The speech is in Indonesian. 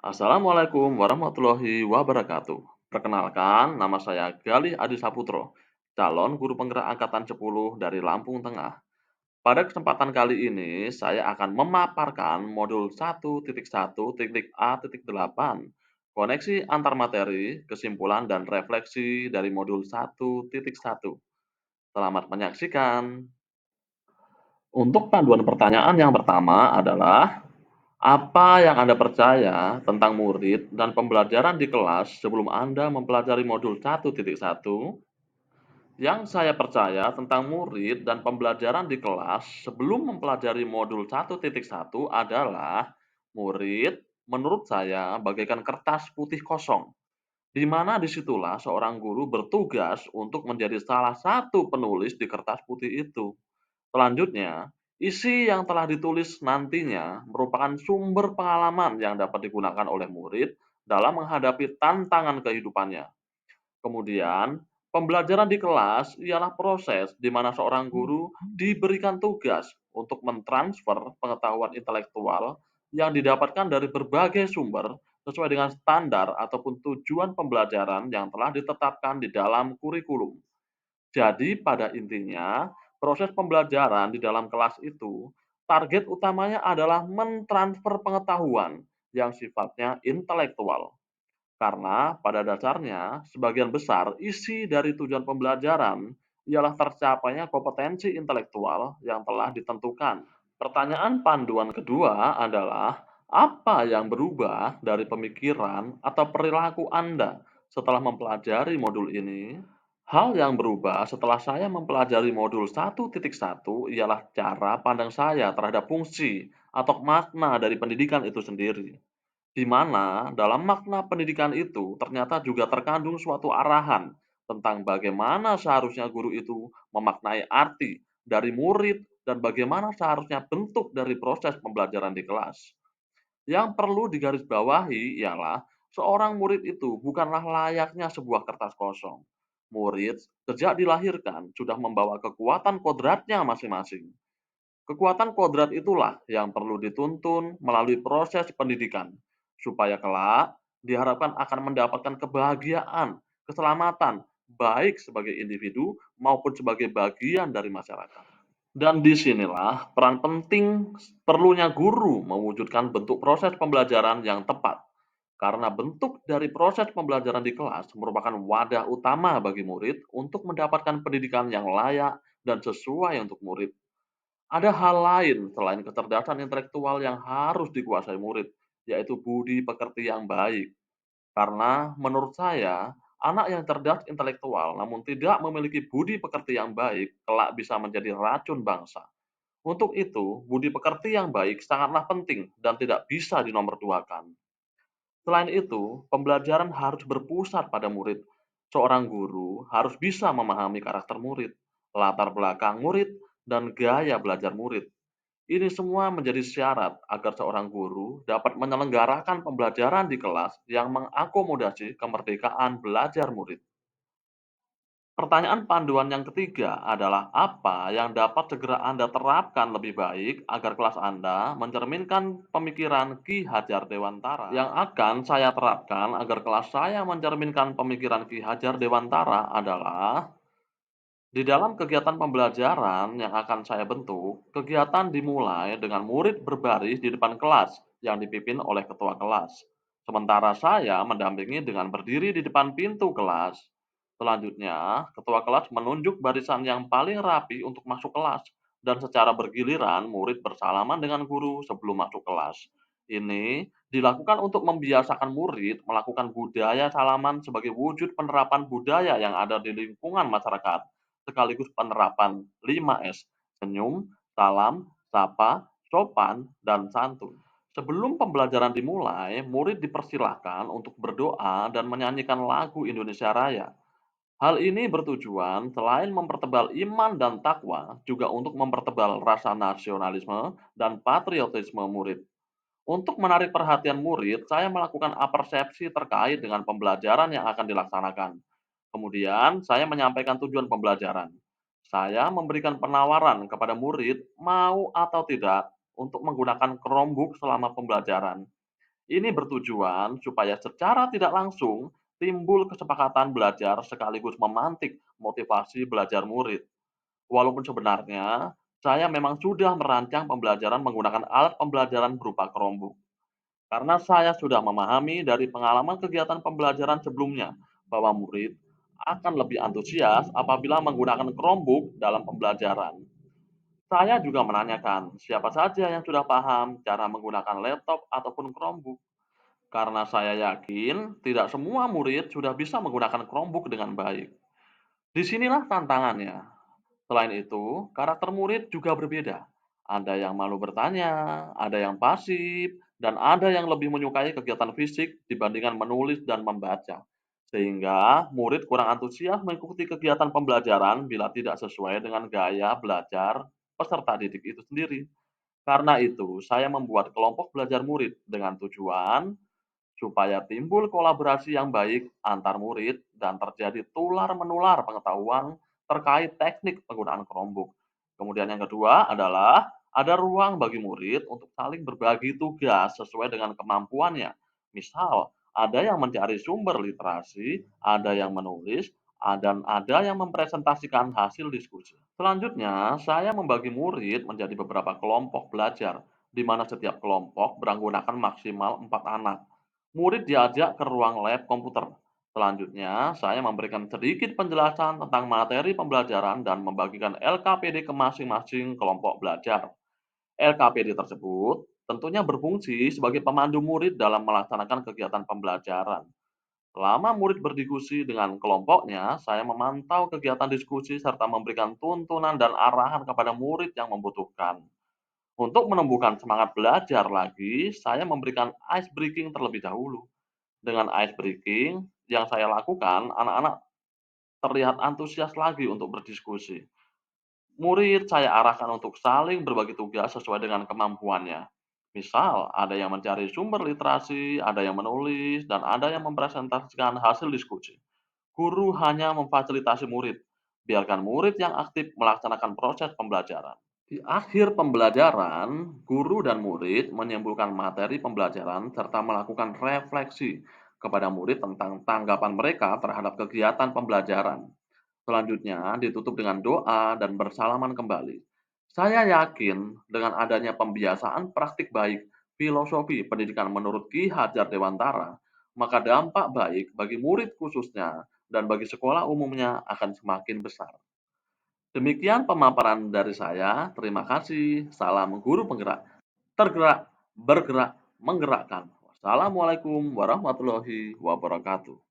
Assalamualaikum warahmatullahi wabarakatuh. Perkenalkan, nama saya Galih Adi Saputro, calon guru penggerak angkatan 10 dari Lampung Tengah. Pada kesempatan kali ini, saya akan memaparkan modul 1.1.A.8, koneksi antar materi, kesimpulan dan refleksi dari modul 1.1. Selamat menyaksikan. Untuk panduan pertanyaan yang pertama adalah apa yang Anda percaya tentang murid dan pembelajaran di kelas sebelum Anda mempelajari modul 1.1? Yang saya percaya tentang murid dan pembelajaran di kelas sebelum mempelajari modul 1.1 adalah murid menurut saya bagaikan kertas putih kosong, di mana disitulah seorang guru bertugas untuk menjadi salah satu penulis di kertas putih itu. Selanjutnya, isi yang telah ditulis nantinya merupakan sumber pengalaman yang dapat digunakan oleh murid dalam menghadapi tantangan kehidupannya. Kemudian, pembelajaran di kelas ialah proses di mana seorang guru diberikan tugas untuk mentransfer pengetahuan intelektual yang didapatkan dari berbagai sumber sesuai dengan standar ataupun tujuan pembelajaran yang telah ditetapkan di dalam kurikulum. Jadi pada intinya, proses pembelajaran di dalam kelas itu, target utamanya adalah mentransfer pengetahuan yang sifatnya intelektual. Karena pada dasarnya, sebagian besar isi dari tujuan pembelajaran ialah tercapainya kompetensi intelektual yang telah ditentukan. Pertanyaan panduan kedua adalah, apa yang berubah dari pemikiran atau perilaku Anda setelah mempelajari modul ini? Hal yang berubah setelah saya mempelajari modul 1.1 ialah cara pandang saya terhadap fungsi atau makna dari pendidikan itu sendiri, di mana dalam makna pendidikan itu ternyata juga terkandung suatu arahan tentang bagaimana seharusnya guru itu memaknai arti dari murid dan bagaimana seharusnya bentuk dari proses pembelajaran di kelas. Yang perlu digarisbawahi ialah seorang murid itu bukanlah layaknya sebuah kertas kosong. Murid sejak dilahirkan sudah membawa kekuatan kodratnya masing-masing. Kekuatan kodrat itulah yang perlu dituntun melalui proses pendidikan, supaya kelak diharapkan akan mendapatkan kebahagiaan, keselamatan, baik sebagai individu maupun sebagai bagian dari masyarakat. Dan disinilah peran penting perlunya guru mewujudkan bentuk proses pembelajaran yang tepat. Karena bentuk dari proses pembelajaran di kelas merupakan wadah utama bagi murid untuk mendapatkan pendidikan yang layak dan sesuai untuk murid. Ada hal lain selain kecerdasan intelektual yang harus dikuasai murid, yaitu budi pekerti yang baik. Karena menurut saya, anak yang cerdas intelektual namun tidak memiliki budi pekerti yang baik kelak bisa menjadi racun bangsa. Untuk itu, budi pekerti yang baik sangatlah penting dan tidak bisa dinomorduakan. Selain itu, pembelajaran harus berpusat pada murid. Seorang guru harus bisa memahami karakter murid, latar belakang murid, dan gaya belajar murid. Ini semua menjadi syarat agar seorang guru dapat menyelenggarakan pembelajaran di kelas yang mengakomodasi kemerdekaan belajar murid. Pertanyaan panduan yang ketiga adalah apa yang dapat segera Anda terapkan lebih baik agar kelas Anda mencerminkan pemikiran Ki Hajar Dewantara. Yang akan saya terapkan agar kelas saya mencerminkan pemikiran Ki Hajar Dewantara adalah di dalam kegiatan pembelajaran yang akan saya bentuk, kegiatan dimulai dengan murid berbaris di depan kelas yang dipimpin oleh ketua kelas. Sementara saya mendampingi dengan berdiri di depan pintu kelas. Selanjutnya, ketua kelas menunjuk barisan yang paling rapi untuk masuk kelas dan secara bergiliran murid bersalaman dengan guru sebelum masuk kelas. Ini dilakukan untuk membiasakan murid melakukan budaya salaman sebagai wujud penerapan budaya yang ada di lingkungan masyarakat sekaligus penerapan 5S, senyum, salam, sapa, sopan, dan santun. Sebelum pembelajaran dimulai, murid dipersilahkan untuk berdoa dan menyanyikan lagu Indonesia Raya. Hal ini bertujuan selain mempertebal iman dan takwa, juga untuk mempertebal rasa nasionalisme dan patriotisme murid. Untuk menarik perhatian murid, saya melakukan apersepsi terkait dengan pembelajaran yang akan dilaksanakan. Kemudian, saya menyampaikan tujuan pembelajaran. Saya memberikan penawaran kepada murid mau atau tidak untuk menggunakan Chromebook selama pembelajaran. Ini bertujuan supaya secara tidak langsung timbul kesepakatan belajar sekaligus memantik motivasi belajar murid. Walaupun sebenarnya saya memang sudah merancang pembelajaran menggunakan alat pembelajaran berupa Chromebook. Karena saya sudah memahami dari pengalaman kegiatan pembelajaran sebelumnya bahwa murid akan lebih antusias apabila menggunakan Chromebook dalam pembelajaran. Saya juga menanyakan siapa saja yang sudah paham cara menggunakan laptop ataupun Chromebook. Karena saya yakin tidak semua murid sudah bisa menggunakan Chromebook dengan baik. Disinilah tantangannya. Selain itu, karakter murid juga berbeda. Ada yang malu bertanya, ada yang pasif, dan ada yang lebih menyukai kegiatan fisik dibandingkan menulis dan membaca. Sehingga murid kurang antusias mengikuti kegiatan pembelajaran bila tidak sesuai dengan gaya belajar peserta didik itu sendiri. Karena itu, saya membuat kelompok belajar murid dengan tujuan supaya timbul kolaborasi yang baik antar murid dan terjadi tular-menular pengetahuan terkait teknik penggunaan Chromebook. Kemudian yang kedua adalah ada ruang bagi murid untuk saling berbagi tugas sesuai dengan kemampuannya. Misal, ada yang mencari sumber literasi, ada yang menulis, dan ada yang mempresentasikan hasil diskusi. Selanjutnya, saya membagi murid menjadi beberapa kelompok belajar, di mana setiap kelompok beranggotakan maksimal 4 anak. Murid diajak ke ruang lab komputer. Selanjutnya, saya memberikan sedikit penjelasan tentang materi pembelajaran dan membagikan LKPD ke masing-masing kelompok belajar. LKPD tersebut tentunya berfungsi sebagai pemandu murid dalam melaksanakan kegiatan pembelajaran. Selama murid berdiskusi dengan kelompoknya, saya memantau kegiatan diskusi serta memberikan tuntunan dan arahan kepada murid yang membutuhkan. Untuk menumbuhkan semangat belajar lagi, saya memberikan ice breaking terlebih dahulu. Dengan ice breaking yang saya lakukan, anak-anak terlihat antusias lagi untuk berdiskusi. Murid saya arahkan untuk saling berbagi tugas sesuai dengan kemampuannya. Misal, ada yang mencari sumber literasi, ada yang menulis, dan ada yang mempresentasikan hasil diskusi. Guru hanya memfasilitasi murid. Biarkan murid yang aktif melaksanakan proses pembelajaran. Di akhir pembelajaran, guru dan murid menyimpulkan materi pembelajaran serta melakukan refleksi kepada murid tentang tanggapan mereka terhadap kegiatan pembelajaran. Selanjutnya ditutup dengan doa dan bersalaman kembali. Saya yakin dengan adanya pembiasaan praktik baik filosofi pendidikan menurut Ki Hajar Dewantara, maka dampak baik bagi murid khususnya dan bagi sekolah umumnya akan semakin besar. Demikian pemaparan dari saya. Terima kasih. Salam guru penggerak. Tergerak, bergerak, menggerakkan. Wassalamualaikum warahmatullahi wabarakatuh.